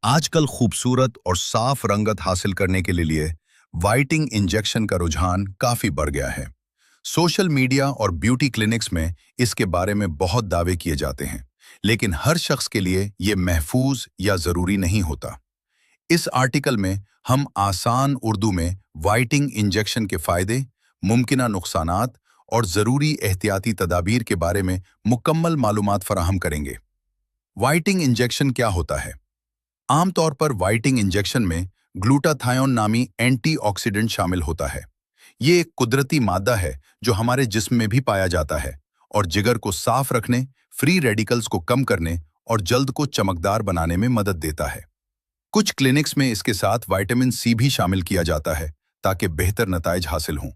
आजकल खूबसूरत और साफ रंगत हासिल करने के लिए वाइटिंग इंजेक्शन का रुझान काफी बढ़ गया है। सोशल मीडिया और ब्यूटी क्लिनिक्स में इसके बारे में बहुत दावे किए जाते हैं, लेकिन हर शख्स के लिए ये महफूज या जरूरी नहीं होता। इस आर्टिकल में हम आसान उर्दू में वाइटिंग इंजेक्शन के फायदे, मुमकिना नुकसानात और जरूरी एहतियाती तदाबीर के बारे में मुकम्मल मालूमात फराहम करेंगे। वाइटिंग इंजेक्शन क्या होता है? आमतौर पर वाइटिंग इंजेक्शन में ग्लूटाथायोन नामी एंटीऑक्सीडेंट शामिल होता है। ये एक कुदरती मादा है जो हमारे जिस्म में भी पाया जाता है और जिगर को साफ रखने, फ्री रेडिकल्स को कम करने और जल्द को चमकदार बनाने में मदद देता है। कुछ क्लिनिक्स में इसके साथ विटामिन सी भी शामिल किया जाता है ताकि बेहतर नताइज हासिल हों।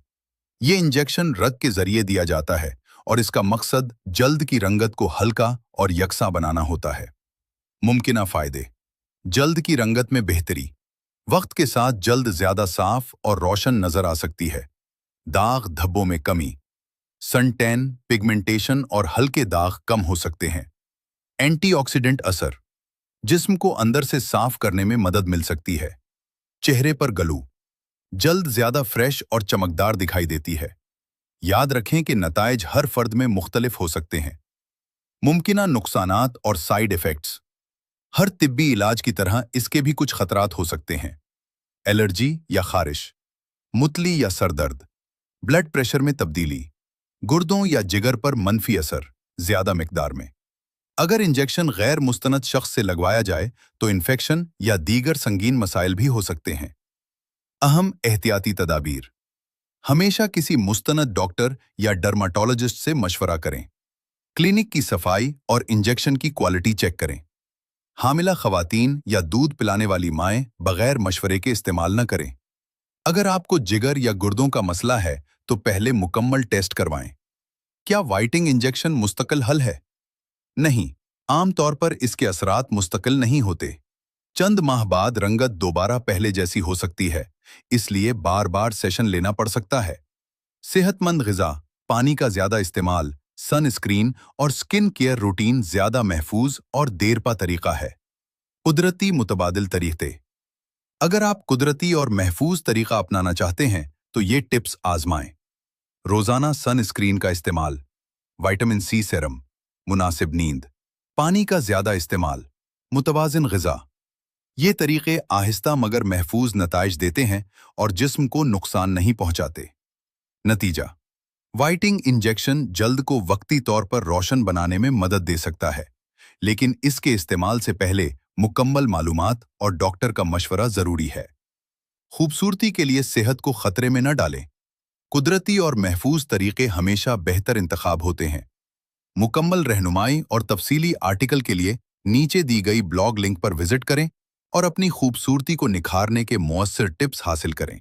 ये इंजेक्शन रग के जरिए दिया जाता है और इसका मकसद जल्द की रंगत को हल्का और यकसा बनाना होता है। मुमकिना फायदे: जल्द की रंगत में बेहतरी, वक्त के साथ जल्द ज्यादा साफ और रोशन नजर आ सकती है। दाग धब्बों में कमी, सन टैन, पिगमेंटेशन और हल्के दाग कम हो सकते हैं। एंटीऑक्सीडेंट असर, जिस्म को अंदर से साफ करने में मदद मिल सकती है। चेहरे पर ग्लो, जल्द ज्यादा फ्रेश और चमकदार दिखाई देती है। याद रखें कि नताइज हर फर्द में मुख्तलिफ हो सकते हैं। मुमकिना नुकसानात और साइड इफेक्ट्स, हर तिब्बी इलाज की तरह इसके भी कुछ खतरात हो सकते हैं। एलर्जी या खारिश, मुतली या सर दर्द, ब्लड प्रेशर में तब्दीली, गुर्दों या जिगर पर मनफी असर ज्यादा मिकदार में। अगर इंजेक्शन गैर मुस्तनद शख्स से लगवाया जाए तो इन्फेक्शन या दीगर संगीन मसाइल भी हो सकते हैं। अहम एहतियाती तदाबीर: हमेशा किसी मुस्तनद डॉक्टर या डर्माटोलॉजिस्ट से मशवरा करें। क्लिनिक की सफाई और इंजेक्शन की क्वालिटी चेक करें। हामिला खवातीन या दूध पिलाने वाली माएं बगैर मशवरे के इस्तेमाल न करें। अगर आपको जिगर या गुर्दों का मसला है तो पहले मुकम्मल टेस्ट करवाएं। क्या वाइटिंग इंजेक्शन मुस्तकिल हल है? नहीं, आमतौर पर इसके असरात मुस्तकिल नहीं होते। चंद माह बाद रंगत दोबारा पहले जैसी हो सकती है, इसलिए बार बार सेशन लेना पड़ सकता है। सेहतमंद ग़िज़ा, पानी का ज्यादा इस्तेमाल, सन स्क्रीन और स्किन केयर रूटीन ज्यादा महफूज और देरपा तरीका है। कुदरती मुतबादिल तरीक़े: अगर आप कुदरती और महफूज तरीका अपनाना चाहते हैं तो ये टिप्स आजमाएं। रोजाना सन स्क्रीन का इस्तेमाल, विटामिन सी सेरम, मुनासिब नींद, पानी का ज्यादा इस्तेमाल, मुतवाज़िन ग़िज़ा। ये तरीके आहिस्ता मगर महफूज नताइज देते हैं और जिस्म को नुकसान नहीं पहुंचाते। नतीजा: वाइटिंग इंजेक्शन जल्द को वक्ती तौर पर रोशन बनाने में मदद दे सकता है, लेकिन इसके इस्तेमाल से पहले मुकम्मल मालूमात और डॉक्टर का मशवरा जरूरी है। खूबसूरती के लिए सेहत को खतरे में न डालें। कुदरती और महफूज तरीके हमेशा बेहतर इंतखाब होते हैं। मुकम्मल रहनुमाई और तफसीली आर्टिकल के लिए नीचे दी गई ब्लॉग लिंक पर विजिट करें और अपनी खूबसूरती को निखारने के मुअस्सर टिप्स हासिल करें।